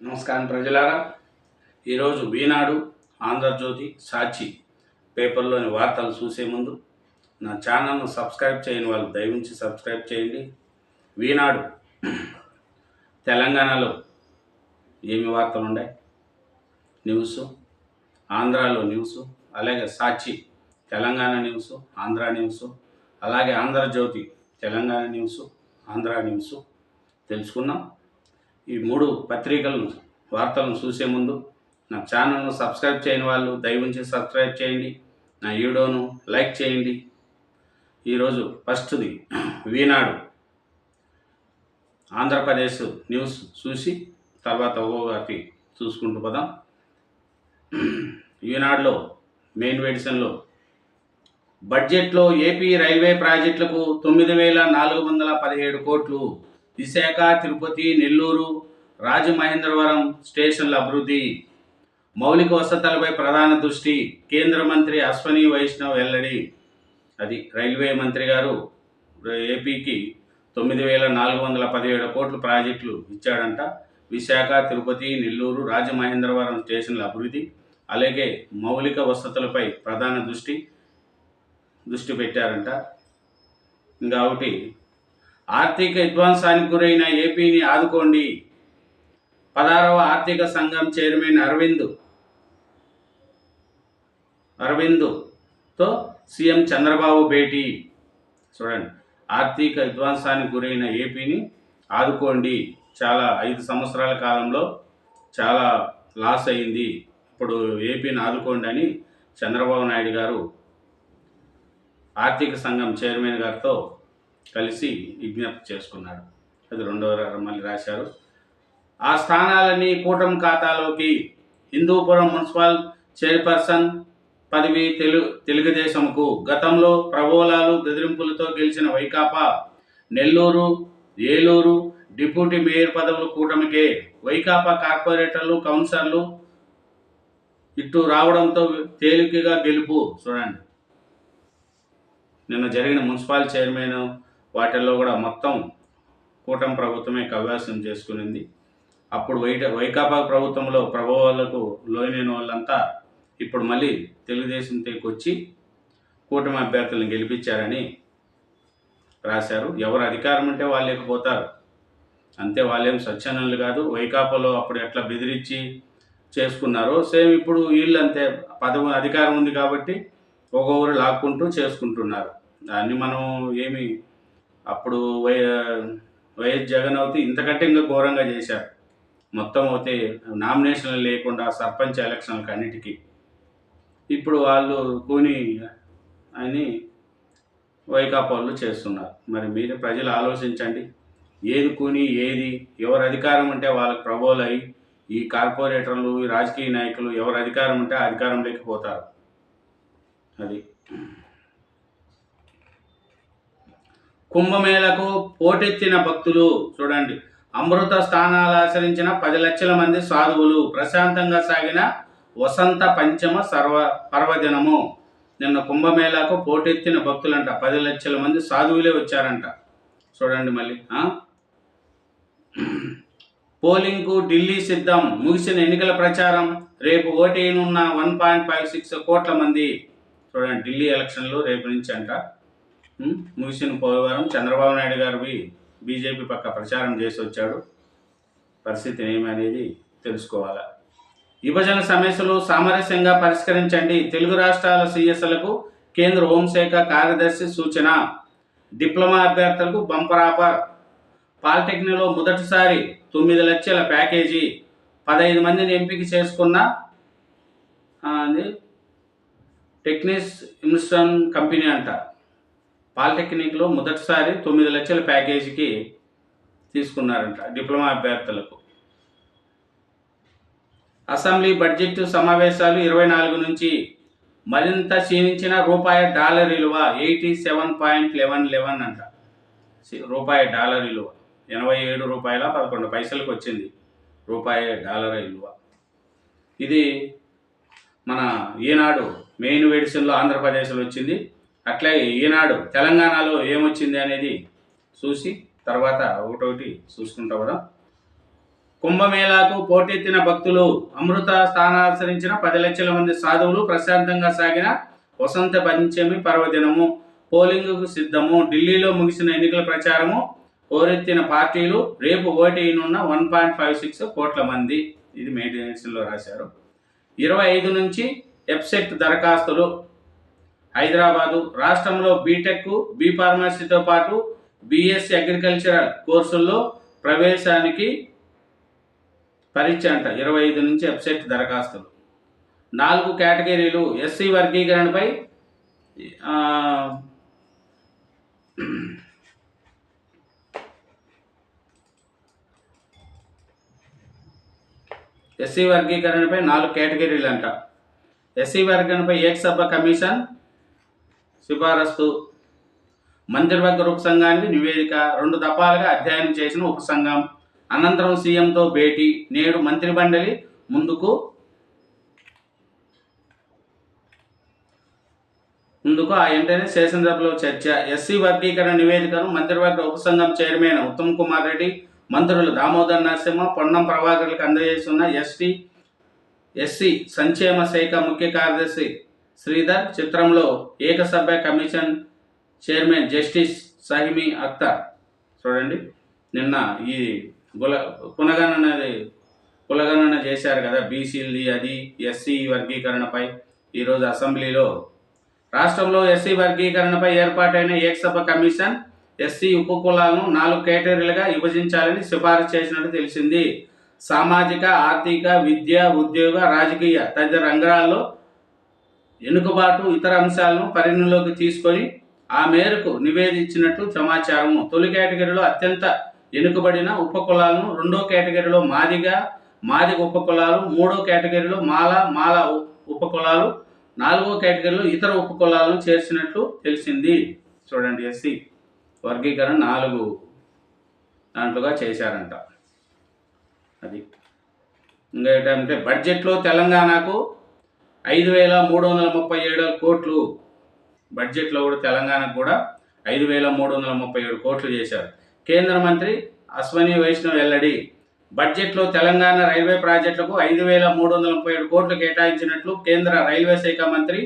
నమస్కారం ప్రజలారా. ఈరోజు ఈనాడు, ఆంధ్రజ్యోతి, సాక్షి పేపర్లోని వార్తలు చూసే ముందు నా ఛానల్ను సబ్స్క్రైబ్ చేయని వాళ్ళు దయవుంచి సబ్స్క్రైబ్ చేయండి. ఈనాడు తెలంగాణలో ఏమి వార్తలు ఉన్నాయి, న్యూస్, ఆంధ్రాలో న్యూస్, అలాగే సాక్షి తెలంగాణ న్యూస్, ఆంధ్ర న్యూస్, అలాగే ఆంధ్రజ్యోతి తెలంగాణ న్యూస్, ఆంధ్ర న్యూస్ తెలుసుకున్నాం. ఈ మూడు పత్రికలను వార్తలను చూసే ముందు నా ఛానల్ను సబ్స్క్రైబ్ చేయని వాళ్ళు దయవుంచి సబ్స్క్రైబ్ చేయండి, నా వీడియోను లైక్ చేయండి. ఈరోజు ఫస్ట్ది ఈనాడు ఆంధ్రప్రదేశ్ న్యూస్ చూసి తర్వాత ఒక్కొక్కటి చూసుకుంటూ పోదాం. ఈనాడులో మెయిన్ ఎడిషన్లో బడ్జెట్లో ఏపీ రైల్వే ప్రాజెక్టులకు 9,417 కోట్లు, విశాఖ, తిరుపతి, నెల్లూరు, రాజమహేంద్రవరం స్టేషన్ల అభివృద్ధి, మౌలిక వసతులపై ప్రధాన దృష్టి, కేంద్ర మంత్రి అశ్వని వైష్ణవ్ వెల్లడి. అది రైల్వే మంత్రి గారు ఏపీకి 9,417 కోట్ల ప్రాజెక్టులు ఇచ్చాడంట. విశాఖ, తిరుపతి, నెల్లూరు, రాజమహేంద్రవరం స్టేషన్ల అభివృద్ధి, అలాగే మౌలిక వసతులపై ప్రధాన దృష్టి పెట్టారంట. ఇంకా ఒకటి, ఆర్థిక విధ్వంసానికి గురైన ఏపీని ఆదుకోండి. 16వ ఆర్థిక సంఘం చైర్మన్ అరవింద్తో సీఎం చంద్రబాబు భేటీ. చూడండి, ఆర్థిక విధ్వంసానికి గురైన ఏపీని ఆదుకోండి. చాలా 5 సంవత్సరాల కాలంలో చాలా లాస్ అయింది, ఇప్పుడు ఏపీని ఆదుకోండి అని చంద్రబాబు నాయుడు గారు ఆర్థిక సంఘం చైర్మన్ గారితో కలిసి విజ్ఞప్తి చేసుకున్నాడు. అది 2వ మళ్ళీ రాశారు. ఆ స్థానాలన్నీ కూటమి ఖాతాలోకి. హిందూపురం మున్సిపల్ చైర్పర్సన్ పదవి తెలుగుదేశంకు. గతంలో ప్రబోలాలు బెదిరింపులతో గెలిచిన వైకాపా, నెల్లూరు, ఏలూరు డిప్యూటీ మేయర్ పదవులు కూటమికే. వైకాపా కార్పొరేటర్లు, కౌన్సిలర్లు ఇటు రావడంతో తేలికగా గెలుపు. చూడండి, నిన్న జరిగిన మున్సిపల్ చైర్మన్ వాటిల్లో కూడా మొత్తం కూటమి ప్రభుత్వమే కవ్యాసం చేసుకునింది. అప్పుడు వైకాపా ప్రభుత్వంలో ప్రభావాలకు లోనైన వాళ్ళంతా ఇప్పుడు మళ్ళీ తెలుగుదేశం వచ్చి కూటమి అభ్యర్థులను గెలిపించారని రాశారు. ఎవరు అధికారం ఉంటే వాళ్ళు లేకపోతారు అంతే, వాళ్ళేం స్వచ్ఛనులు కాదు. వైకాపాలో అప్పుడు ఎట్లా బెదిరించి చేసుకున్నారో సేమ్ ఇప్పుడు వీళ్ళు అంతే. పదవి అధికారం ఉంది కాబట్టి ఒక్కొక్కరు లాక్కుంటూ చేసుకుంటున్నారు. దాన్ని మనం ఏమి అప్పుడు వైఎస్ జగన్ అవుతే ఇంతకంటే ఇంకా ఘోరంగా చేశారు. మొత్తం అయితే నామినేషన్లు లేకుండా సర్పంచ్ ఎలక్షన్లకు అన్నిటికీ ఇప్పుడు వాళ్ళు కూని అని వైకాపా వాళ్ళు చేస్తున్నారు. మరి మీరే ప్రజలు ఆలోచించండి, ఏది కూని ఏది. ఎవరు అధికారం ఉంటే వాళ్ళకి ప్రభావాలు అయ్యి ఈ కార్పొరేటర్లు, ఈ రాజకీయ నాయకులు ఎవరు అధికారం ఉంటే అధికారం లేకపోతారు. అది కుంభమేళకు పోటెత్తిన భక్తులు. చూడండి, అమృత స్థానాలు ఆచరించిన 10 లక్షల మంది సాధువులు. ప్రశాంతంగా సాగిన వసంత పంచమ పర్వదినము. నిన్న కుంభమేళకు పోటెత్తిన భక్తులంట 10 లక్షల మంది సాధువులే వచ్చారంట. చూడండి మళ్ళీ. పోలింగ్కు ఢిల్లీ సిద్ధం. ముగిసిన ఎన్నికల ప్రచారం. రేపు ఓటేయనున్న 1.56 కోట్ల మంది. చూడండి, ఢిల్లీ ఎలక్షన్లు రేపు నుంచి అంట. ముగిసిన పోలవరం చంద్రబాబు నాయుడు గారు బీజేపీ పక్క ప్రచారం చేసి వచ్చాడు. పరిస్థితి ఏమనేది తెలుసుకోవాలి. విభజన సమస్యలు సామరస్యంగా పరిష్కరించండి. తెలుగు రాష్ట్రాల సీఎస్లకు కేంద్ర హోంశాఖ కార్యదర్శి సూచన. డిప్లొమా అభ్యర్థులకు బంపర్ ఆఫర్. పాలిటెక్నిక్లో మొదటిసారి 9 లక్షల ప్యాకేజీ. 15 మందిని ఎంపిక చేసుకున్న టెక్నిక్స్ ఇన్స్టన్ కంపెనీ అంట. పాలిటెక్నిక్లో మొదటిసారి 9 లక్షల ప్యాకేజీకి తీసుకున్నారంట డిప్లొమా అభ్యర్థులకు. అసెంబ్లీ బడ్జెట్ సమావేశాలు 24 నుంచి. మరింత క్షీణించిన రూపాయి-డాలర్ విలువ 87.11 అంట. రూపాయి-డాలర్ విలువ 87 రూపాయల 11 పైసలకు వచ్చింది రూపాయి-డాలర్ విలువ. ఇది మన ఈనాడు మెయిన్ ఎడిషన్లో ఆంధ్రప్రదేశ్లో వచ్చింది. అట్లాగే ఈనాడు తెలంగాణలో ఏమొచ్చింది అనేది చూసి తర్వాత ఒకటొకటి చూసుకుంటా కదా. కుంభమేళాకు పోటెత్తిన భక్తులు. అమృత స్థానాచరించిన 10 లక్షల మంది సాధువులు. ప్రశాంతంగా సాగిన వసంత పంచమి పర్వదినము. పోలింగుకు సిద్ధము. ఢిల్లీలో ముగిసిన ఎన్నికల ప్రచారము. హోరెత్తిన పార్టీలు. రేపు ఓటేయనున్న 1.56 కోట్ల మంది. ఇది మెయింటెనెన్స్లో రాశారు. 25 నుంచి ఎఫ్సెట్ దరఖాస్తులు. హైదరాబాదు రాష్ట్రంలో బీటెక్, బీ ఫార్మసీతో పాటు బీఎస్సీ అగ్రికల్చరల్ కోర్సుల్లో ప్రవేశానికి పరీక్ష అంట. 25 నుంచి ఎఫ్సెట్ దరఖాస్తులు. 4 కేటగిరీలు. ఎస్సీ వర్గీకరణపై ఎస్సీ వర్గీకరణపై 4 కేటగిరీలు అంట. ఎస్సీ వర్గీకరణపై ఏకసభ కమిషన్ సిఫారసు. మంత్రివర్గ ఉపసంఘానికి నివేదిక. 2 దఫాలుగా అధ్యయనం చేసిన ఉపసంఘం. అనంతరం సీఎంతో భేటీ. నేడు మంత్రిమండలి ముందుకు ఆ వెంటనే శాసనసభలో చర్చ. ఎస్సీ వర్గీకరణ నివేదికను మంత్రివర్గ ఉపసంఘం చైర్మన్ ఉత్తమ్ కుమార్ రెడ్డి, మంత్రులు దామోదర్ నరసింహ, పొన్నం ప్రభాకర్లకు అందజేస్తున్న ఎస్సీ సంక్షేమ శాఖ ముఖ్య కార్యదర్శి శ్రీధర్. చిత్రంలో ఏకసభ్య కమిషన్ చైర్మన్ జస్టిస్ సహిమి అఖ్తర్. చూడండి, నిన్న ఈ కులగణన చేశారు కదా బీసీలది, అది ఎస్సీ వర్గీకరణపై. ఈరోజు అసెంబ్లీలో రాష్ట్రంలో ఎస్సీ వర్గీకరణపై ఏర్పాటైన ఏకసభ కమిషన్ ఎస్సీ ఉపకులాలను 4 కేటగిరీలుగా విభజించాలని సిఫారసు చేసినట్టు తెలిసింది. సామాజిక, ఆర్థిక, విద్య, ఉద్యోగ, రాజకీయ తదితర రంగాల్లో వెనుకబాటు, ఇతర అంశాలను పరిగణలోకి తీసుకొని ఆ మేరకు నివేదించినట్టు సమాచారము. తొలి కేటగిరీలో అత్యంత వెనుకబడిన ఉపకులాలను, 2వ కేటగిరీలో మాదిగ ఉపకులాలు, 3వ కేటగిరీలో మాల ఉపకులాలు, 4వ కేటగిరీలో ఇతర ఉపకులాలను చేర్చినట్లు తెలిసింది. చూడండి, ఎస్సీ వర్గీకరణ 4 దాంట్లుగా చేశారంట. అది ఇంకా ఏంటంటే బడ్జెట్లో తెలంగాణకు 5,337 కోట్లు. బడ్జెట్లో కూడా తెలంగాణకు కూడా 5,337 కోట్లు చేశారు. కేంద్ర మంత్రి అశ్వని వైష్ణవ్ వెల్లడి. బడ్జెట్లో తెలంగాణ రైల్వే ప్రాజెక్టులకు 5,337 కోట్లు కేటాయించినట్లు కేంద్ర రైల్వే శాఖ మంత్రి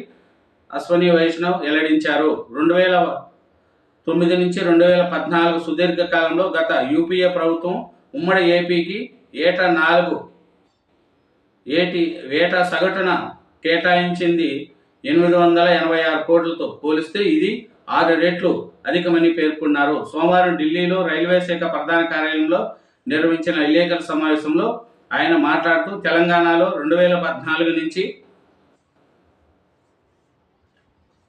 అశ్వని వైష్ణవ్ వెల్లడించారు. 2009 నుంచి 2014 సుదీర్ఘ కాలంలో గత యూపీఏ ప్రభుత్వం ఉమ్మడి ఏపీకి ఏటా సగటున కేటాయించింది 886 కోట్లతో పోలిస్తే ఇది 6 రెట్లు అధికమని పేర్కొన్నారు. సోమవారం ఢిల్లీలో రైల్వే శాఖ ప్రధాన కార్యాలయంలో నిర్వహించిన విలేకరుల సమావేశంలో ఆయన మాట్లాడుతూ తెలంగాణలో 2014 నుంచి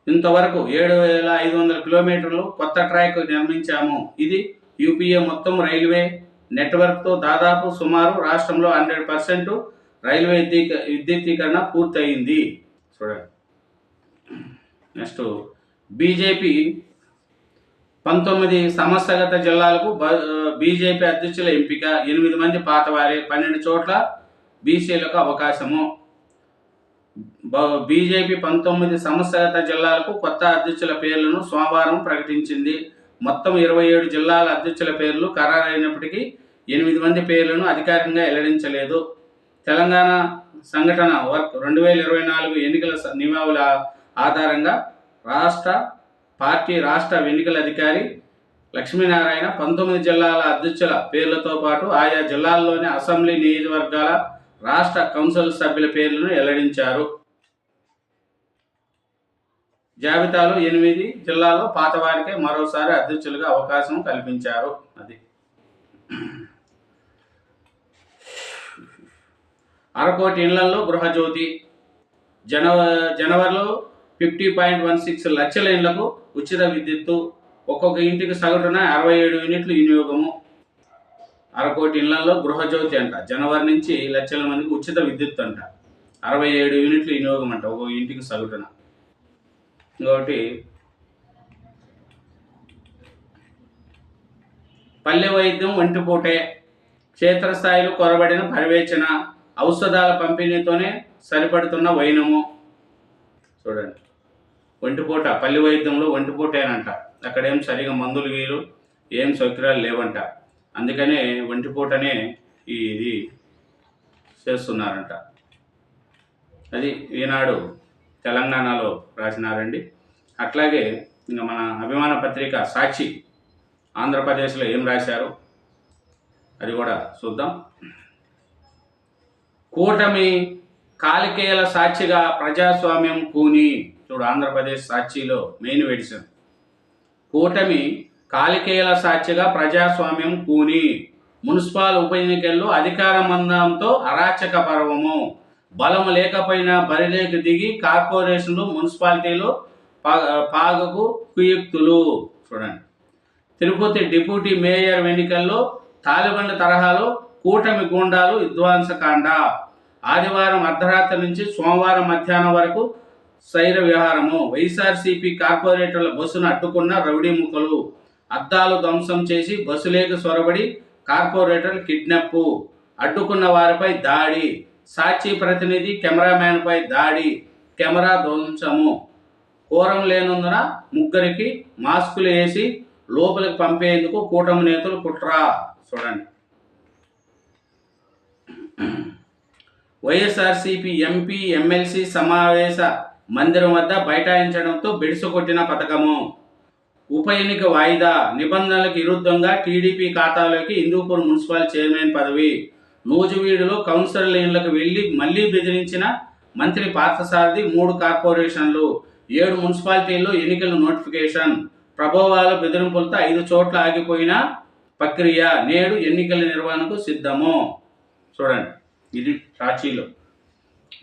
ఇంతవరకు 7,500 కిలోమీటర్లు కొత్త ట్రాక్ నిర్మించాము. ఇది యూపీఏ మొత్తం రైల్వే నెట్వర్క్తో దాదాపు సుమారు రాష్ట్రంలో 100% రైల్వే విద్యుద్దీకరణ పూర్తయింది. చూడండి, నెక్స్ట్ బీజేపీ 19 సమస్యగత జిల్లాలకు బీజేపీ అధ్యక్షుల ఎంపిక. 8 మంది పాతవారే, 12 చోట్ల బీసీలకు అవకాశము. బీజేపీ 19 సమస్యగత జిల్లాలకు కొత్త అధ్యక్షుల పేర్లను సోమవారం ప్రకటించింది. మొత్తం 27 జిల్లాల అధ్యక్షుల పేర్లు ఖరారైనప్పటికీ 8 మంది పేర్లను అధికారికంగా వెల్లడించలేదు. తెలంగాణ సంఘటన వర్క్ 2024 ఎన్నికల నియమావళి ఆధారంగా రాష్ట్ర ఎన్నికల అధికారి లక్ష్మీనారాయణ 19 జిల్లాల అధ్యక్షుల పేర్లతో పాటు ఆయా జిల్లాల్లోని అసెంబ్లీ నియోజకవర్గాల రాష్ట్ర కౌన్సిల్ సభ్యుల పేర్లను వెల్లడించారు. జాబితాలో 8 జిల్లాల్లో పాతవారికే మరోసారి అధ్యక్షులుగా అవకాశం కల్పించారు. అది అరకోటి ఇళ్లలో గృహజ్యోతి. జనవరిలో 50.16 లక్షల ఇళ్లకు ఉచిత విద్యుత్తు. ఒక్కొక్క ఇంటికి సగటున 67 యూనిట్లు వినియోగము. అరకోటి ఇళ్లలో గృహజ్యోతి అంట. జనవరి నుంచి లక్షల మందికి ఉచిత విద్యుత్ అంట. 67 యూనిట్లు వినియోగం అంట ఒక్కొక్క ఇంటికి సగటున. ఇంకొకటి పల్లె వైద్యం ఒంటిపూటే. క్షేత్రస్థాయిలో కొరబడిన పర్యవేక్షణ. ఔషధాల పంపిణీతోనే సరిపడుతున్న వైనము. చూడండి, ఒంటిపూట పల్లె వైద్యంలో ఒంటిపూటేనంట. అక్కడేం సరిగా మందులు ఏం సౌకర్యాలు లేవంట. అందుకనే ఒంటిపూటనే ఇది చేస్తున్నారంట. అది ఈనాడు తెలంగాణలో రాసినారండి. అట్లాగే ఇంకా మన అభిమాన పత్రిక సాక్షి ఆంధ్రప్రదేశ్లో ఏం రాశారు అది కూడా చూద్దాం. కూటమి కాలికేయుల సాక్షిగా ప్రజాస్వామ్యం కూని. చూడు, ఆంధ్రప్రదేశ్ సాక్షిలో మెయిన్ ఎడిషన్. కూటమి కాలికేయుల సాక్షిగా ప్రజాస్వామ్యం కూని. మున్సిపల్ ఉప ఎన్నికల్లో అధికార మందంతో అరాచక పర్వము. బలం లేకపోయినా బరిలోకి దిగి కార్పొరేషన్లు మున్సిపాలిటీలు పాగకు కుయుక్తులు. చూడండి, తిరుపతి డిప్యూటీ మేయర్ ఎన్నికల్లో తాలిబండ్ల తరహాలో కూటమి గూండాలు విధ్వంసకాండ. ఆదివారం అర్ధరాత్రి నుంచి సోమవారం మధ్యాహ్నం వరకు శైర విహారము. వైఎస్ఆర్సీపీ కార్పొరేటర్ల బస్సును అడ్డుకున్న రౌడీ ముక్కలు. అద్దాలు ధ్వంసం చేసి బస్సులేకి సొరబడి కార్పొరేటర్లు కిడ్నాప్. అడ్డుకున్న వారిపై దాడి. సాక్షి ప్రతినిధి కెమెరామ్యాన్పై దాడి. కెమెరా ధ్వంసము. కోరం లేనందున ముగ్గురికి మాస్కులు వేసి లోపలికి పంపేందుకు కూటమి నేతలు కుట్ర. చూడండి, వైఎస్ఆర్సీపీ ఎంపీ ఎమ్మెల్సీ సమావేశ మందిరం వద్ద బైఠాయించడంతో బెడిసకొట్టిన పథకము. ఉప ఎన్నిక వాయిదా. నిబంధనలకు విరుద్ధంగా టీడీపీ ఖాతాలోకి హిందూపూర్ మున్సిపల్ చైర్మన్ పదవి. నూజివీడులో కౌన్సిలర్లకు వెళ్లి మళ్లీ బెదిరించిన మంత్రి పార్థసారథి. 3 కార్పొరేషన్లు, 7 మున్సిపాలిటీల్లో ఎన్నికల నోటిఫికేషన్. ప్రభావాల బెదిరింపులతో 5 చోట్ల ఆగిపోయిన ప్రక్రియ. నేడు ఎన్నికల నిర్వహణకు సిద్ధము. చూడండి, ఇది సాక్షిలో.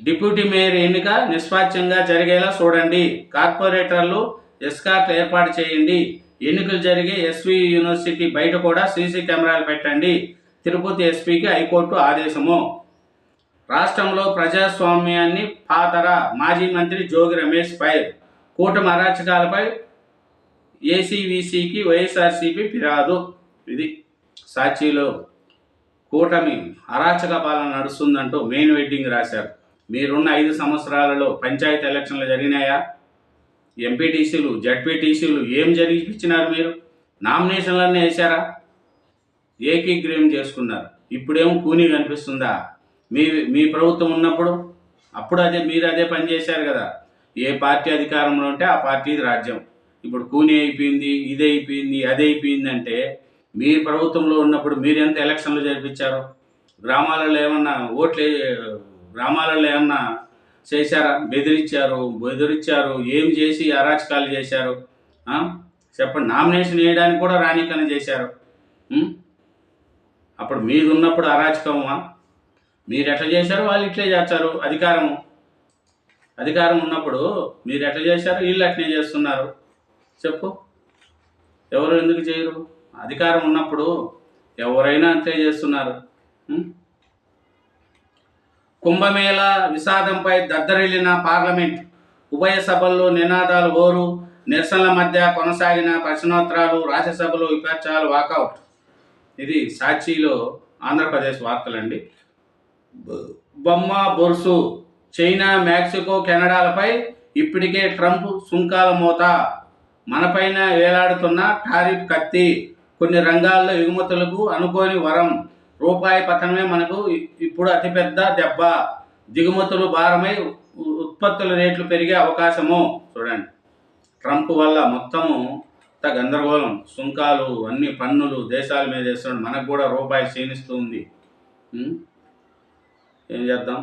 డిప్యూటీ మేయర్ ఎన్నిక నిష్పాక్షంగా జరిగేలా చూడండి. కార్పొరేటర్లు ఎస్కార్ట్లు ఏర్పాటు చేయండి. ఎన్నికలు జరిగే ఎస్వి యూనివర్సిటీ బయట కూడా సీసీ కెమెరాలు పెట్టండి. తిరుపతి ఎస్పీకి హైకోర్టు ఆదేశము. రాష్ట్రంలో ప్రజాస్వామ్యాన్ని పాతర. మాజీ మంత్రి జోగి రమేష్ ఫైర్. కూటమి అరాచకాలపై ఏసీవీసీకి వైఎస్ఆర్సీపీ ఫిర్యాదు. ఇది సాక్షిలో కూటమి అరాచక పాలన నడుస్తుందంటూ మెయిన్ వెడ్డింగ్ రాశారు. మీరున్న 5 సంవత్సరాలలో పంచాయతీ ఎలక్షన్లు జరిగినాయా? ఎంపీటీసీలు, జడ్పీటీసీలు ఏం జరిపించినారు? మీరు నామినేషన్లన్నీ వేశారా? ఏకీగ్రహం చేసుకున్నారు. ఇప్పుడేమో కూనీ కనిపిస్తుందా? మీ ప్రభుత్వం ఉన్నప్పుడు అప్పుడు మీరు అదే పని చేశారు కదా. ఏ పార్టీ అధికారంలో ఉంటే ఆ పార్టీది రాజ్యం. ఇప్పుడు కూనీ అయిపోయింది, ఇది అయిపోయింది, అది అయిపోయింది అంటే మీ ప్రభుత్వంలో ఉన్నప్పుడు మీరు ఎంత ఎలక్షన్లు జరిపించారు? గ్రామాలలో ఏమన్నా చేశారా? బెదిరించారు. ఏం చేసి అరాచకాలు చేశారు చెప్పండి. నామినేషన్ వేయడానికి కూడా రానికని చేశారు. అప్పుడు మీరు ఉన్నప్పుడు అరాచకమా? మీరు ఎట్లా చేశారు, వాళ్ళు ఇట్లే చేస్తారు. అధికారం ఉన్నప్పుడు మీరు ఎట్లా చేశారు, వీళ్ళు అట్లే చేస్తున్నారు. చెప్పు, ఎవరు ఎందుకు చేయరు? అధికారం ఉన్నప్పుడు ఎవరైనా అంతే చేస్తున్నారు. కుంభమేళ విషాదంపై దద్దరిల్లిన పార్లమెంట్. ఉభయ సభల్లో నినాదాలు ఓరు. నిరసనల మధ్య కొనసాగిన ప్రశ్నోత్తరాలు. రాజ్యసభలో విపక్షాలు వాకౌట్. ఇది సాక్షిలో ఆంధ్రప్రదేశ్ వార్తలండి. బొమ్మ బొరుసు. చైనా, మెక్సికో, కెనడాలపై ఇప్పటికే ట్రంప్ సుంకాల మోత. మనపైన వేలాడుతున్న టారిఫ్ కత్తి. కొన్ని రంగాల్లో ఎగుమతులకు అనుకోని వరం. రూపాయి పతనమే మనకు ఇప్పుడు అతిపెద్ద దెబ్బ. దిగుమతులు భారమై ఉత్పత్తుల రేట్లు పెరిగే అవకాశము. చూడండి, ట్రంప్ వల్ల మొత్తము గందరగోళం. సుంకాలు, అన్ని పన్నులు దేశాల మీద వేస్తున్నాడు. మనకు కూడా రూపాయి క్షీణిస్తూ ఉంది. ఏం చేద్దాం?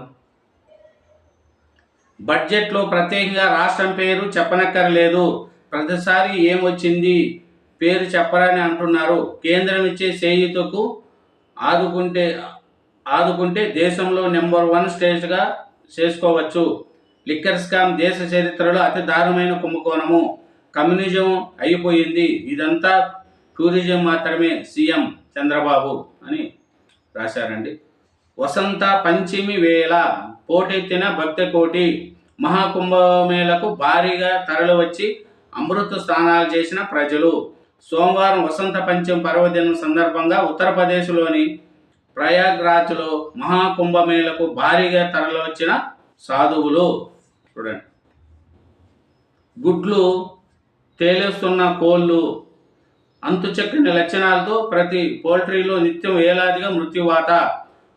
బడ్జెట్లో ప్రత్యేకంగా రాష్ట్రం పేరు చెప్పనక్కర్లేదు. ప్రతిసారి ఏమొచ్చింది పేరు చెప్పరని అంటున్నారు. కేంద్రం ఇచ్చే చేయూతకు ఆదుకుంటే దేశంలో నెంబర్ 1 స్టేట్గా చేసుకోవచ్చు. లిక్కర్ స్కామ్ దేశ చరిత్రలో అతి దారుణమైన కుంభకోణము. కమ్యూనిజం అయిపోయింది. ఇదంతా టూరిజం మాత్రమే. సీఎం చంద్రబాబు అని రాశారండి. వసంత పంచమి వేళ పోటెత్తిన భక్త కోటి. మహాకుంభమేళకు భారీగా తరలివచ్చి అమృత స్నానాలు చేసిన ప్రజలు. సోమవారం వసంత పంచమి పర్వదినం సందర్భంగా ఉత్తరప్రదేశ్లోని ప్రయాగ్రాజ్లో మహాకుంభమేళకు భారీగా తరలివచ్చిన సాధువులు. చూడండి, గుడ్లు తేలేస్తున్న కోళ్ళు. అంతుచక్కని లక్షణాలతో ప్రతి పౌల్ట్రీలో నిత్యం వేలాదిగా మృత్యువాత.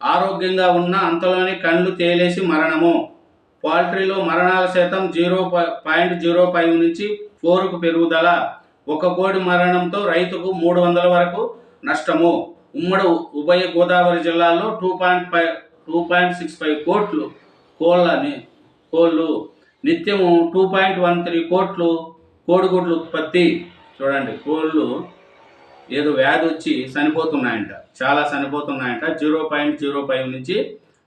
ఆరోగ్యంగా ఉన్న అంతలోని కళ్ళు తేలేసి మరణము. పౌల్ట్రీలో మరణాల శాతం 0.05 నుంచి 4కు పెరుగుదల. ఒక కోడి మరణంతో రైతుకు 300 వరకు నష్టము. ఉమ్మడి ఉభయ గోదావరి జిల్లాల్లో 2.65 కోట్లు కోళ్ళు, నిత్యము 2.13 కోట్లు కోడిగుడ్లు ఉత్పత్తి. చూడండి, కోళ్ళు ఏదో వ్యాధి వచ్చి చనిపోతున్నాయంట, చాలా చనిపోతున్నాయంట. 0.05 నుంచి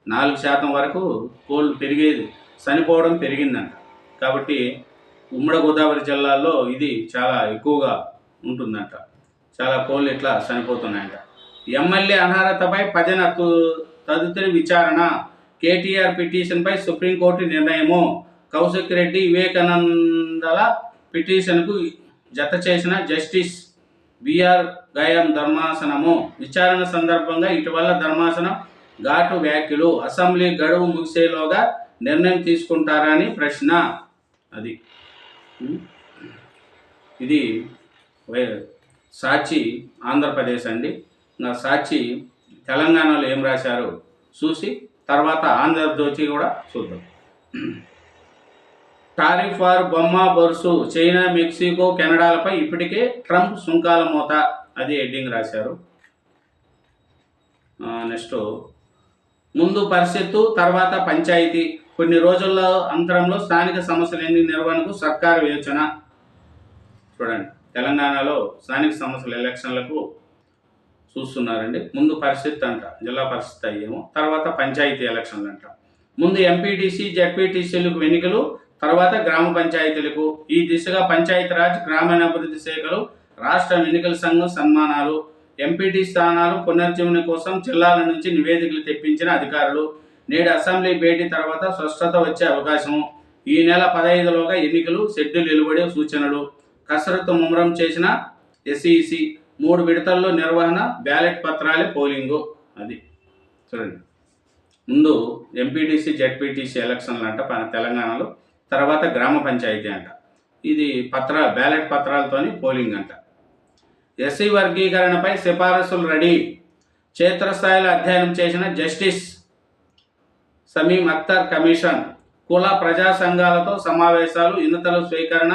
4% వరకు కోళ్ళు చనిపోవడం పెరిగిందంట. కాబట్టి ఉమ్మడి గోదావరి జిల్లాల్లో ఇది చాలా ఎక్కువగా ఉంటుందంట. చాలా కోళ్ళు ఇట్లా చనిపోతున్నాయంట. ఎమ్మెల్యే అనర్హతపై 10న తదుపరి విచారణ. కేటీఆర్ పిటిషన్పై సుప్రీంకోర్టు నిర్ణయము. కౌశిక్ రెడ్డి వివేకానందల పిటిషన్కు జత చేసిన జస్టిస్ బిఆర్ గయం ధర్మాసనము. విచారణ సందర్భంగా ఇటీవల ధర్మాసనం ఘాటు వ్యాఖ్యలు. అసెంబ్లీ గడువు ముగిసేలోగా నిర్ణయం తీసుకుంటారని ప్రశ్న. అది ఇది సాక్షి ఆంధ్రప్రదేశ్ అండి. సాక్షి తెలంగాణలో ఏం రాశారు చూసి తర్వాత ఆంధ్రజ్యోతి కూడా చూద్దాం. టారిఫ్ వార్ బొమ్మ బొరుసు. చైనా, మెక్సికో, కెనడాలపై ఇప్పటికే ట్రంప్ సుంకాల మోత. అది హెడ్డింగ్ రాశారు. నెక్స్ట్, ముందు పరిషత్తు తర్వాత పంచాయతీ. కొన్ని రోజుల అంతరంలో స్థానిక సమస్యల నిర్వహణకు సర్కారు యోచన. చూడండి, తెలంగాణలో స్థానిక సమస్యల ఎలక్షన్లకు చూస్తున్నారండి. ముందు పరిషత్ అంట, జిల్లా పరిషత్ అయ్యేమో, తర్వాత పంచాయతీ ఎలక్షన్లు అంట. ముందు ఎంపీటీసీ, జడ్పీటీసీలకు ఎన్నికలు, తర్వాత గ్రామ పంచాయతీలకు. ఈ దిశగా పంచాయతీరాజ్, గ్రామీణాభివృద్ధి శాఖలు, రాష్ట్ర ఎన్నికల సంఘం సన్మానాలు. ఎంపీటీ స్థానాలు పునర్జీవన కోసం జిల్లాల నుంచి నివేదికలు తెప్పించిన అధికారులు. నేడు అసెంబ్లీ భేటీ తర్వాత స్పష్టత వచ్చే అవకాశం. ఈ నెల 15లోగా ఎన్నికలు షెడ్యూల్ వెలువడే సూచనలు. కసరత్తు ముమ్మరం చేసిన ఎస్ఈసి. 3 విడతల్లో నిర్వహణ, బ్యాలెట్ పత్రాలే పోలింగు. అది చూడండి, ముందు ఎంపీటీసీ, జడ్పీటీసీ ఎలక్షన్లు అంట తెలంగాణలో, తర్వాత గ్రామ పంచాయతీ అంట. ఇది బ్యాలెట్ పత్రాలతోని పోలింగ్ అంట. ఎస్సీ వర్గీకరణపై సిఫారసులు రెడీ. క్షేత్రస్థాయిలో అధ్యయనం చేసిన జస్టిస్ సమీం అఖ్తర్ కమిషన్. కుల ప్రజా సంఘాలతో సమావేశాలు, వినతుల స్వీకరణ.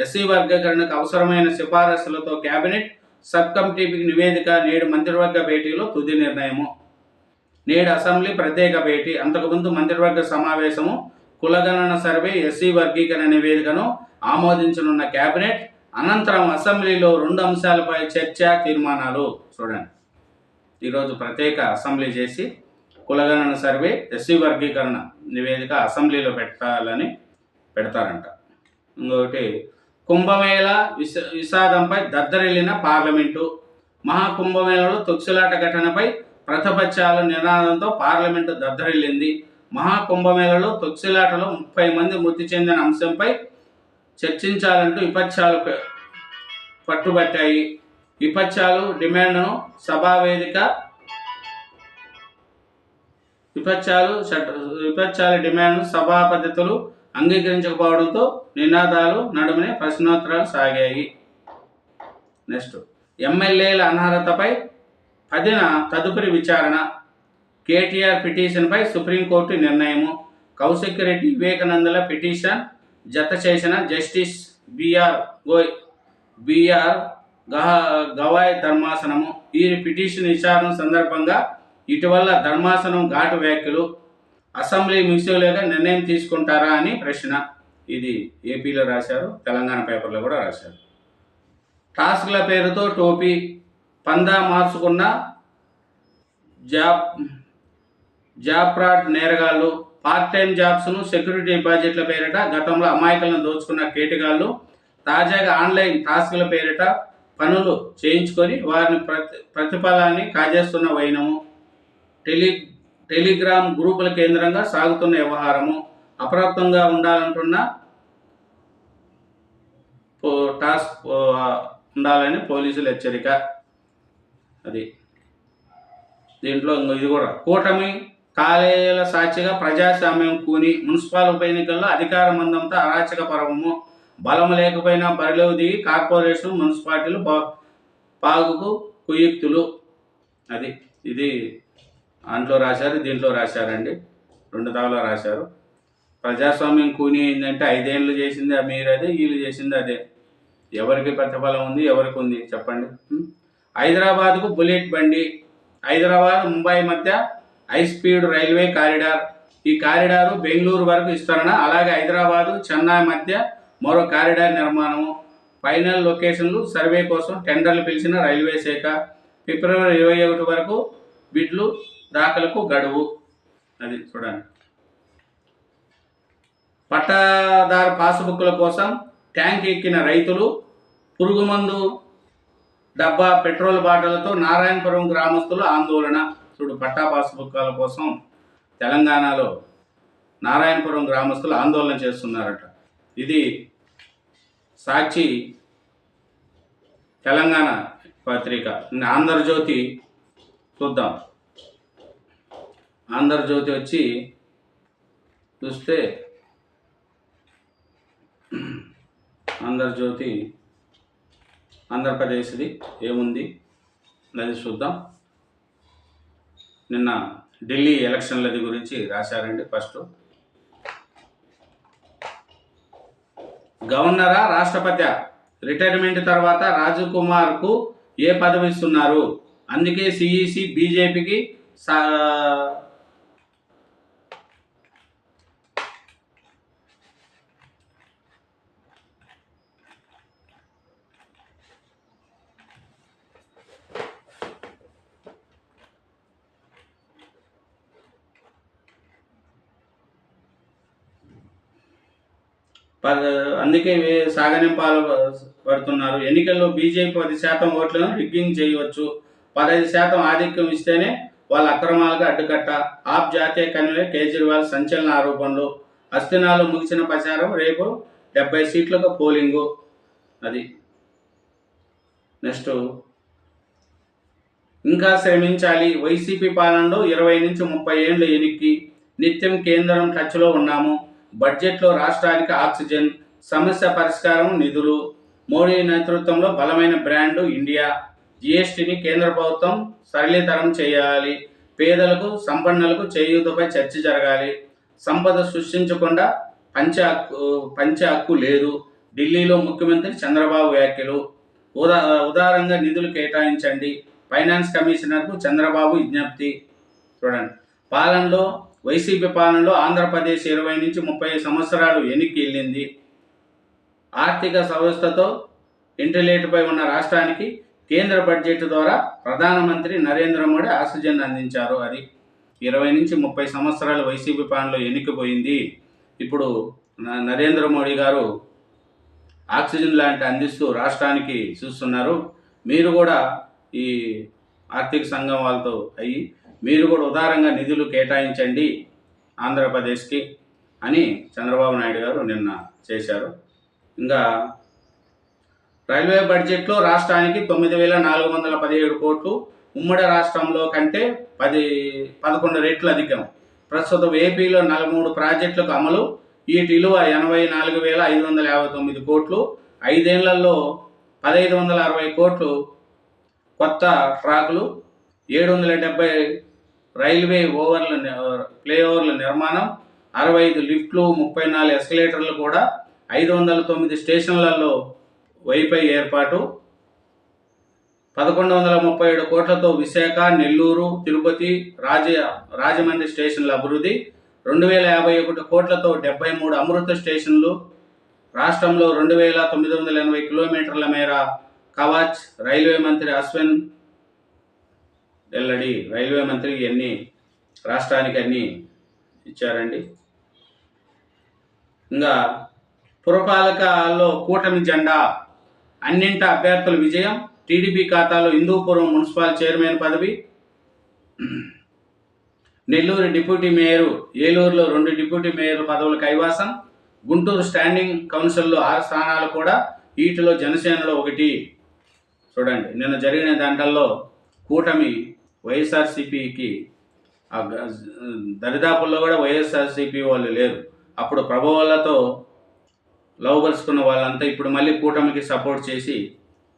ఎస్సీ వర్గీకరణకు అవసరమైన సిఫారసులతో కేబినెట్ సబ్ కమిటీకి నివేదిక. నేడు మంత్రివర్గ భేటీలో తుది నిర్ణయము. నేడు అసెంబ్లీ ప్రత్యేక భేటీ. అంతకుముందు మంత్రివర్గ సమావేశము. కులగణన సర్వే, ఎస్సీ వర్గీకరణ నివేదికను ఆమోదించనున్న కేబినెట్. అనంతరం అసెంబ్లీలో 2 అంశాలపై చర్చ, తీర్మానాలు. చూడండి, ఈరోజు ప్రత్యేక అసెంబ్లీ చేసి కులగణన సర్వే, ఎస్సీ వర్గీకరణ నివేదిక అసెంబ్లీలో పెడతారంట. ఇంకొకటి, కుంభమేళ విషాదంపై దద్దరిల్లిన పార్లమెంటు. మహాకుంభమేళలో తొక్కిసలాట ఘటనపై ప్రతిపక్షాల నినాదంతో పార్లమెంటు దద్దరిల్లింది. మహాకుంభమేళలో తొక్కిసలాటలో 30 మంది మృతి చెందిన అంశంపై చర్చించాలంటూ విపక్షాలు పట్టుబట్టాయి. విపక్షాల డిమాండ్ను సభా పద్ధతులు అంగీకరించకపోవడంతో నినాదాలు నడుమనే ప్రశ్నోత్తరాలు సాగాయి. నెక్స్ట్, ఎమ్మెల్యేల అనర్హతపై 10న తదుపరి విచారణ. కేటీఆర్ పిటిషన్పై సుప్రీంకోర్టు నిర్ణయము. కౌశిక్ రెడ్డి, వివేకానందల పిటిషన్ జత చేసిన జస్టిస్ బిఆర్ గవాయ్ ధర్మాసనము. ఈ పిటిషన్ విచారణ సందర్భంగా ఇటీవల ధర్మాసనం ఘాటు వ్యాఖ్యలు. అసెంబ్లీ ముగిసేలాగా నిర్ణయం తీసుకుంటారా అని ప్రశ్న. ఇది ఏపీలో రాశారు, తెలంగాణ పేపర్లో కూడా రాశారు. టాస్క్ల పేరుతో టోపీ పందా మార్చుకున్న జాబ్ ఫ్రాడ్ నేరగాళ్ళు. పార్ట్ టైం జాబ్స్ను, సెక్యూరిటీ డిపాజిట్ల పేరిట గతంలో అమాయకులను దోచుకున్న కేటగాళ్ళు తాజాగా ఆన్లైన్ టాస్క్ల పేరిట పనులు చేయించుకొని వారిని ప్రతిఫలాన్ని కాజేస్తున్న వైనము. టెలిగ్రామ్ గ్రూపుల కేంద్రంగా సాగుతున్న వ్యవహారము. అప్రాప్తంగా ఉండాలంటున్న ఉండాలని పోలీసుల హెచ్చరిక. అది దీంట్లో ఇది కూడా, కూటమి కాలేజీల సాక్షిగా ప్రజాస్వామ్యం కూని. మున్సిపల్ ఉప ఎన్నికల్లో అధికార మందంతో అరాచక పర్వము. బలం లేకపోయినా బరిలోకి దిగి కార్పొరేషన్, మున్సిపాలిటీలు పాగుకు కుయుక్తులు. ఇది దాంట్లో రాశారు, దీంట్లో రాశారండి, 2 తావలో రాశారు. ప్రజాస్వామ్యం కూని ఏంటంటే 5 ఏళ్ళు చేసింది మీరు అదే, వీళ్ళు చేసింది అదే. ఎవరికి ప్రతిఫలం ఉంది, ఎవరికి ఉంది చెప్పండి. హైదరాబాద్కు బుల్లెట్ బండి, హైదరాబాద్ ముంబై మధ్య హై స్పీడ్ రైల్వే కారిడార్. ఈ కారిడారు బెంగళూరు వరకు విస్తరణ, అలాగే హైదరాబాదు చెన్నై మధ్య మరో కారిడార్ నిర్మాణము. ఫైనల్ లొకేషన్లు సర్వే కోసం టెండర్లు పిలిచిన రైల్వే శాఖ. ఫిబ్రవరి 21 వరకు బిడ్లు దాఖలకు గడువు. అది చూడండి. పట్టాదారు పాస్బుక్ల కోసం ట్యాంక్ ఎక్కిన రైతులు, పురుగుమందు డబ్బా పెట్రోల్ బాటలతో నారాయణపురం గ్రామస్తులు ఆందోళన. చూడు, పట్టా పాస్బుక్ల కోసం తెలంగాణలో నారాయణపురం గ్రామస్తులు ఆందోళన చేస్తున్నారట. ఇది సాక్షి తెలంగాణ పత్రిక. ఆంధ్రజ్యోతి చూద్దాం. ఆంధ్రజ్యోతి వచ్చి చూస్తే ఆంధ్రజ్యోతి ఆంధ్రప్రదేశ్ది ఏముంది అది చూద్దాం. నిన్న ఢిల్లీ ఎలక్షన్లది గురించి రాశారండి. ఫస్ట్ గవర్నరా రాష్ట్రపతి రిటైర్మెంట్ తర్వాత రాజకుమార్కు ఏ పదవి ఇస్తున్నారు? అందుకే సిఈసి బీజేపీకి అందుకే సాగనింపాలు పడుతున్నారు. ఎన్నికల్లో బీజేపీ 10% ఓట్లను రిగ్గింగ్ చేయవచ్చు. 15% ఆధిక్యం ఇస్తేనే వాళ్ళ అక్రమాలకు అడ్డుకట్ట. ఆప్ జాతీయ కన్వీనర్ కేజ్రీవాల్ సంచలన ఆరోపణలు. అస్థినాలు ముగిసిన ప్రచారం, రేపు 70 సీట్లకు పోలింగు. అది నెక్స్ట్. ఇంకా శ్రమించాలి, వైసీపీ పాలనలో 20 నుంచి 30 ఏళ్ళు ఎనిక్కి. నిత్యం కేంద్రం టచ్లో ఉన్నాము. బడ్జెట్లో రాష్ట్రానికి ఆక్సిజన్. సమస్య పరిష్కారం నిధులు. మోడీ నేతృత్వంలో బలమైన బ్రాండు ఇండియా. జీఎస్టీని కేంద్ర ప్రభుత్వం సరళీతరం చేయాలి. పేదలకు సంపన్నులకు చేయూతపై చర్చ జరగాలి. సంపద సృష్టించకుండా పంచే హక్కు లేదు. ఢిల్లీలో ముఖ్యమంత్రి చంద్రబాబు వ్యాఖ్యలు. ఉదారంగా నిధులు కేటాయించండి. ఫైనాన్స్ కమిషనర్కు చంద్రబాబు విజ్ఞప్తి. చూడండి, పాలనలో వైసీపీ పాలనలో ఆంధ్రప్రదేశ్ 20 నుంచి 30 సంవత్సరాలు వెనక్కి వెళ్ళింది. ఆర్థిక వ్యవస్థతో ఇంటర్లేట్పై ఉన్న రాష్ట్రానికి కేంద్ర బడ్జెట్ ద్వారా ప్రధానమంత్రి నరేంద్ర మోడీ ఆక్సిజన్ అందించారు. అది 20 నుంచి 30 సంవత్సరాలు వైసీపీ పాలనలో ఎన్నికపోయింది. ఇప్పుడు నరేంద్ర మోడీ గారు ఆక్సిజన్ లాంటి అందిస్తూ రాష్ట్రానికి చూస్తున్నారు. మీరు కూడా ఈ ఆర్థిక సంఘం వాళ్ళతో అయ్యి మీరు కూడా ఉదారంగా నిధులు కేటాయించండి ఆంధ్రప్రదేశ్కి అని చంద్రబాబు నాయుడు గారు నిన్న చేశారు. ఇంకా రైల్వే బడ్జెట్లో రాష్ట్రానికి 9,417 కోట్లు, ఉమ్మడి రాష్ట్రంలో కంటే 11 రెట్లు అధికం. ప్రస్తుతం ఏపీలో 43 ప్రాజెక్టులకు అమలు. వీటి విలువ 84,559 కోట్లు. 5 ఏళ్లలో 1,560 కోట్లు. కొత్త ట్రాకులు, 770 రైల్వే ఫ్లైఓవర్ల నిర్మాణం, 65 లిఫ్ట్లు, 34 ఎస్కలేటర్లు కూడా. 509 స్టేషన్లలో వైఫై ఏర్పాటు. 1,137 కోట్లతో విశాఖ, నెల్లూరు, తిరుపతి, రాజమండ్రి స్టేషన్ల అభివృద్ధి. 2,051 కోట్లతో 73 అమృత స్టేషన్లు. రాష్ట్రంలో 2,980 కిలోమీటర్ల మేర కవచ్. రైల్వే మంత్రి అశ్విన్ వెల్లడి. రైల్వే మంత్రికి అన్ని రాష్ట్రానికి అన్నీ ఇచ్చారండి. ఇంకా పురపాలకలో కూటమి జెండా, అన్నింట అభ్యర్థుల విజయం. టీడీపీ ఖాతాలో హిందూపురం మున్సిపల్ చైర్మన్ పదవి. నెల్లూరు డిప్యూటీ మేయరు, ఏలూరులో 2 డిప్యూటీ మేయర్ల పదవుల కైవాసం. గుంటూరు స్టాండింగ్ కౌన్సిల్లో 6 స్థానాలు కూడా. వీటిలో జనసేనలో 1. చూడండి, నిన్న జరిగిన దాంట్లో కూటమి వైఎస్ఆర్సీపీకి దరిదాపుల్లో కూడా వైఎస్ఆర్సీపీ వాళ్ళు లేరు. అప్పుడు ప్రభావాలతో లవబరుచుకున్న వాళ్ళంతా ఇప్పుడు మళ్ళీ కూటమికి సపోర్ట్ చేసి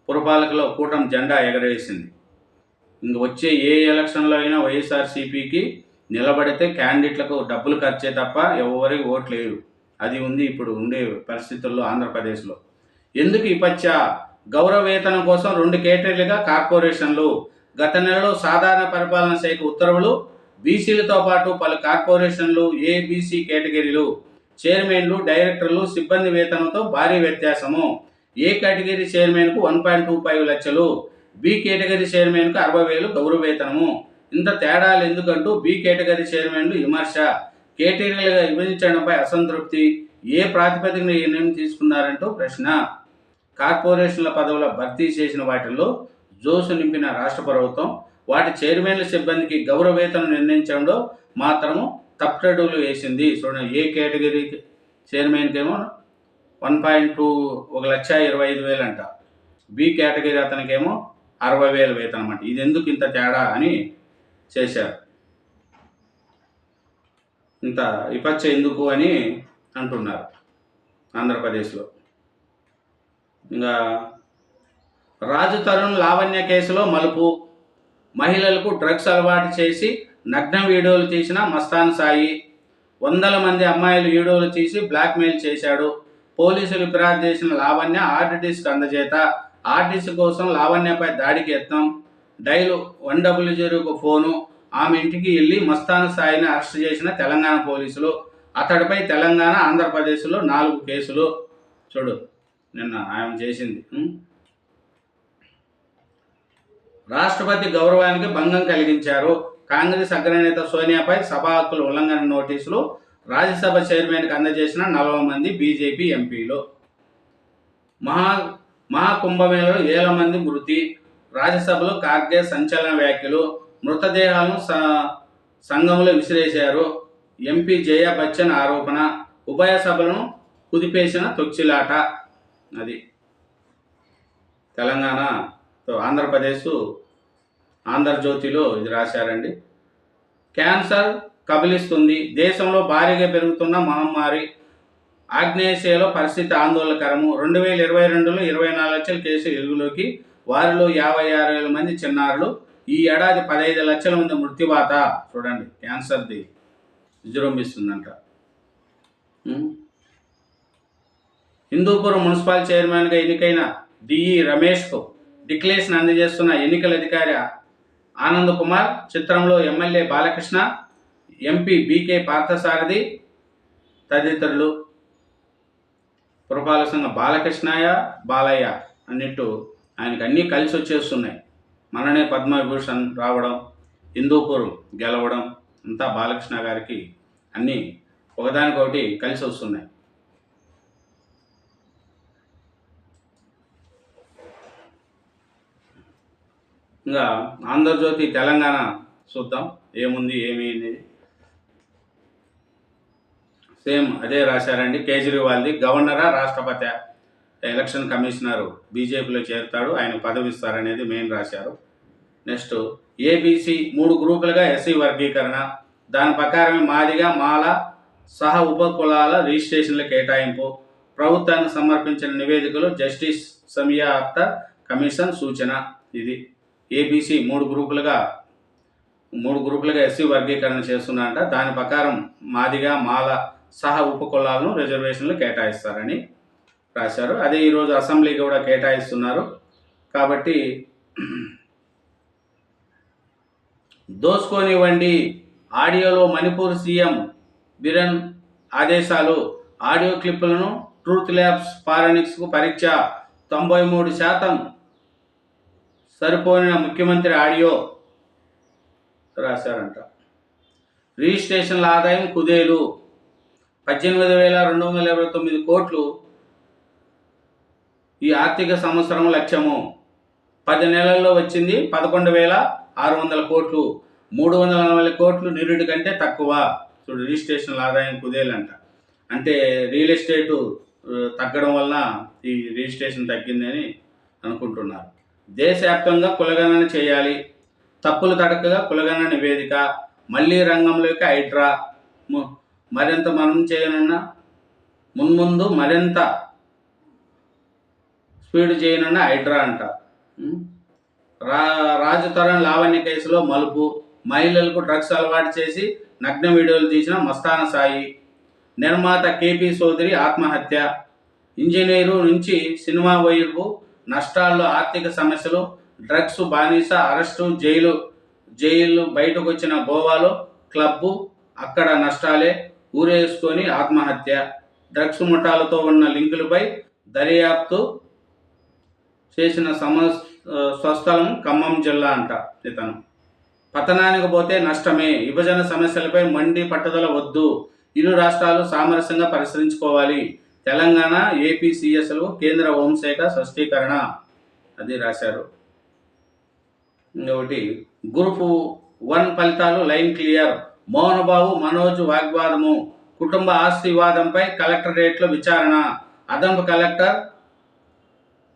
పురపాలకలో కూటమి జెండా ఎగరేసింది. ఇంక వచ్చే ఏ ఎలక్షన్లో అయినా వైఎస్ఆర్సీపీకి నిలబడితే క్యాండిడేట్లకు డబ్బులు ఖర్చే తప్ప ఎవరికి ఓట్లు వేయరు. అది ఉంది ఇప్పుడు ఉండే పరిస్థితుల్లో ఆంధ్రప్రదేశ్లో. ఎందుకు ఈ పచ్చ గౌరవ వేతనం కోసం 2 కేటగిరీలుగా కార్పొరేషన్లు. గత నెలలో సాధారణ పరిపాలన శాఖ ఉత్తర్వులు బీసీలతో పాటు పలు కార్పొరేషన్లు ఏబీసీ కేటగిరీలు చైర్మన్లు డైరెక్టర్లు సిబ్బంది వేతనంతో భారీ వ్యత్యాసము. ఏ కేటగిరీ చైర్మన్కు 1.25 లక్షలు, బి కేటగిరీ చైర్మన్కు 60,000 గౌరవ వేతనము. ఇంత తేడాలు ఎందుకంటూ బి కేటగిరీ చైర్మన్లు విమర్శ. కేటగిరీలుగా విభజించడంపై అసంతృప్తి. ఏ ప్రాతిపదికన నిర్ణయం తీసుకున్నారంటూ ప్రశ్న. కార్పొరేషన్ల పదవుల భర్తీ చేసిన వాటిల్లో జోసు నింపిన రాష్ట్ర ప్రభుత్వం వాటి చైర్మన్ల సిబ్బందికి గౌరవ వేతనం నిర్ణయించడంలో మాత్రము తప్పటడుగులు వేసింది. చూడండి, ఏ కేటగిరీ చైర్మన్కేమో 1,25,000 అంట, బి కేటగిరీ అతనికేమో 60,000 వేతనం అంట. ఇది ఎందుకు ఇంత తేడా అని చేశారు. ఇంత విపచ్చ ఎందుకు అని అంటున్నారు ఆంధ్రప్రదేశ్లో. ఇంకా రాజు తరుణ్ లావణ్య కేసులో మలుపు. మహిళలకు డ్రగ్స్ అలవాటు చేసి నగ్న వీడియోలు తీసిన మస్తాన్ సాయి. 100 మంది అమ్మాయిలు వీడియోలు తీసి బ్లాక్మెయిల్ చేశాడు. పోలీసులు ఫిర్యాదు చేసిన లావణ్య ఆర్డిటిస్కి అందజేత. ఆర్టిస్ట్ కోసం లావణ్యపై దాడికి యత్నం. డైల్ 100కు ఫోను. ఆమె ఇంటికి వెళ్ళి మస్తాన్ సాయిని అరెస్ట్ చేసిన తెలంగాణ పోలీసులు. అతడిపై తెలంగాణ ఆంధ్రప్రదేశ్లో 4 కేసులు. చూడు, నిన్న ఆమె చేసింది. రాష్ట్రపతి గౌరవానికి భంగం కలిగించారు. కాంగ్రెస్ అగ్రనేత సోనియాపై సభా హక్కుల ఉల్లంఘన నోటీసులు రాజ్యసభ చైర్మన్కి అందజేసిన 40 మంది బీజేపీ ఎంపీలు. మహాకుంభమేళలో 1,000 మంది మృతి. రాజ్యసభలో ఖార్గే సంచలన వ్యాఖ్యలు. మృతదేహాలను సంఘంలో విసిరేశారు. ఎంపీ జయా బచ్చన్ ఆరోపణ. ఉభయ సభలను కుదిపేసిన తొక్కిలాట. అది తెలంగాణతో ఆంధ్రప్రదేశ్ ఆంధ్రజ్యోతిలో ఇది రాశారండి. క్యాన్సర్ కబలిస్తుంది. దేశంలో భారీగా పెరుగుతున్న మహమ్మారి. ఆగ్నేయాసియాలో పరిస్థితి ఆందోళనకరము. 2022లో 24 లక్షల కేసులు వెలుగులోకి. వారిలో 56,000 మంది చిన్నారులు. ఈ ఏడాది 15 లక్షల మంది మృత్యువాత. చూడండి, క్యాన్సర్ది విజృంభిస్తుందంట. హిందూపురం మున్సిపల్ చైర్మన్గా ఎన్నికైన డిఈ రమేష్కు డిక్లరేషన్ అందజేస్తున్న ఎన్నికల అధికారి ఆనంద్ కుమార్. చిత్రంలో MLA Balakrishna, MP BK Parthasarathi తదితరులు. పురపాలక సంఘ బాలకృష్ణయ్య బాలయ్య అన్నట్టు ఆయనకు అన్నీ కలిసి వచ్చేస్తున్నాయి. మననే పద్మవిభూషణ్ రావడం, హిందూపురం గెలవడం అంతా బాలకృష్ణ గారికి అన్నీ ఒకదానికొకటి కలిసి వస్తున్నాయి. ఇంకా ఆంధ్రజ్యోతి తెలంగాణ చూద్దాం ఏముంది ఏమి అనేది. సేమ్ అదే రాశారండి. కేజ్రీవాల్ది గవర్నరా రాష్ట్రపతి ఎలక్షన్ కమిషనరు బీజేపీలో చేరుతాడు, ఆయన పదవి ఇస్తారనేది మెయిన్ రాశారు. నెక్స్ట్ ఏబీసీ 3 గ్రూపులుగా ఎస్సీ వర్గీకరణ. దాని ప్రకారమే మాదిగా మాల సహ ఉపకులాల రిజిస్ట్రేషన్ల కేటాయింపు. ప్రభుత్వానికి సమర్పించిన నివేదికలో జస్టిస్ సమియా అఖ్తర్ కమిషన్ సూచన. ఇది ఏబీసీ 3 గ్రూపులుగా ఎస్సీ వర్గీకరణ చేస్తున్నారంట. దాని ప్రకారం మాదిగా మాల సహ ఉపకులాలను రిజర్వేషన్లు కేటాయిస్తారని రాశారు. అదే ఈరోజు అసెంబ్లీకి కూడా కేటాయిస్తున్నారు. కాబట్టి దోసుకోనివ్వండి. ఆడియోలో మణిపూర్ సీఎం బిరెన్ ఆదేశాలు. ఆడియో క్లిప్పులను ట్రూత్ ల్యాబ్స్ ఫారెన్సిక్స్కు పరీక్ష. 93% సరిపోయిన ముఖ్యమంత్రి ఆడియో రాశారంట. రిజిస్ట్రేషన్ల ఆదాయం కుదేలు. 18,229 కోట్లు ఈ ఆర్థిక సంవత్సరం లక్ష్యము. 10 నెలల్లో వచ్చింది 11,600 కోట్లు. 340 కోట్లు నిరుడి కంటే తక్కువ. చూడు, రిజిస్ట్రేషన్ల ఆదాయం కుదేలంట. అంటే రియల్ ఎస్టేటు తగ్గడం వలన ఈ రిజిస్ట్రేషన్ తగ్గిందని అనుకుంటున్నారు. దేశవ్యాప్తంగా కులగణన చేయాలి. తప్పులు తడకగా కులగణన నివేదిక. మళ్ళీ రంగంలోకి హైడ్రా. మరింత మనం చేయనున్న మున్ముందు మరింత స్పీడ్ చేయనున్న హైడ్రా అంట. రాజు తరుణ్ లావణ్య కేసులో మలుపు, మహిళలకు డ్రగ్స్ అలవాటు చేసి నగ్న వీడియోలు తీసిన మస్తాన సాయి, నిర్మాత కేపీ చౌదరి ఆత్మహత్య, ఇంజనీరు నుంచి సినిమా వైపు, నష్టాల్లో ఆర్థిక సమస్యలు, డ్రగ్స్ బానిస అరెస్టు, జైలు బయటకు వచ్చిన గోవాలో క్లబ్బు, అక్కడ నష్టాలే, ఊరేసుకొని ఆత్మహత్య, డ్రగ్స్ ముఠాలతో ఉన్న లింకులపై దర్యాప్తు చేసిన స్వస్థలం ఖమ్మం జిల్లా అంట. ఇతను పతనానికి పోతే నష్టమే, విభజన సమస్యలపై మండి పట్టుదల వద్దు, ఇరు రాష్ట్రాలు సామరస్యంగా పరిష్కరించుకోవాలి, తెలంగాణ ఏపీ సీఎస్లు కేంద్ర హోంశాఖ స్పష్టీకరణ అది రాశారు. ఇంకొకటి గ్రూప్ 1 ఫలితాలు లైన్ క్లియర్, మోహన్ బాబు మనోజ్ వాగ్వాదము, కుటుంబ ఆస్తి వివాదంపై కలెక్టరేట్లో విచారణ, అదనపు కలెక్టర్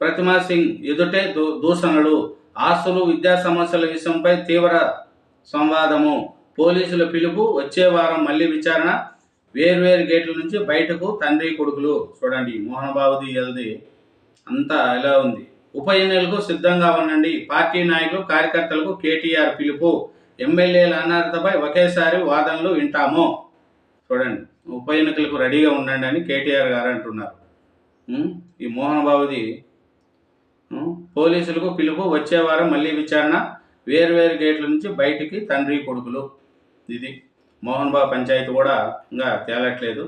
ప్రతిమా సింగ్ ఎదుటే దూషణలు, ఆస్తులు విద్యా సమస్యల విషయంపై తీవ్ర సంవాదము, పోలీసుల పిలుపు, వచ్చే వారం మళ్ళీ విచారణ, వేర్వేరు గేట్ల నుంచి బయటకు తండ్రి కొడుకులు. చూడండి మోహన్ బాబుది ఎల్ది అంతా ఎలా ఉంది. ఉప ఎన్నికలకు సిద్ధంగా ఉండండి, పార్టీ నాయకులు కార్యకర్తలకు కేటీఆర్ పిలుపు, ఎమ్మెల్యేల అనర్హతపై ఒకేసారి వాదనలు వింటాము. చూడండి ఉప ఎన్నికలకు రెడీగా ఉండండి అని కేటీఆర్ గారు అంటున్నారు. ఈ మోహన్ బాబుది పోలీసులకు పిలుపు, వచ్చే వారం మళ్ళీ విచారణ, వేర్వేరు గేట్ల నుంచి బయటికి తండ్రి కొడుకులు. ఇది మోహన్ బాబు పంచాయతీ కూడా ఇంకా తేలట్లేదు.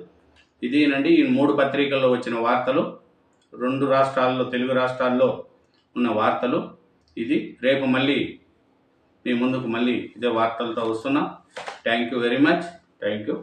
ఇదేనండి ఈ 3 పత్రికల్లో వచ్చిన వార్తలు, 2 రాష్ట్రాల్లో తెలుగు రాష్ట్రాల్లో ఉన్న వార్తలు. ఇది రేపు మళ్ళీ మీ ముందుకు మళ్ళీ ఇదే వార్తలతో వస్తున్నాం. Thank you very much. Thank you.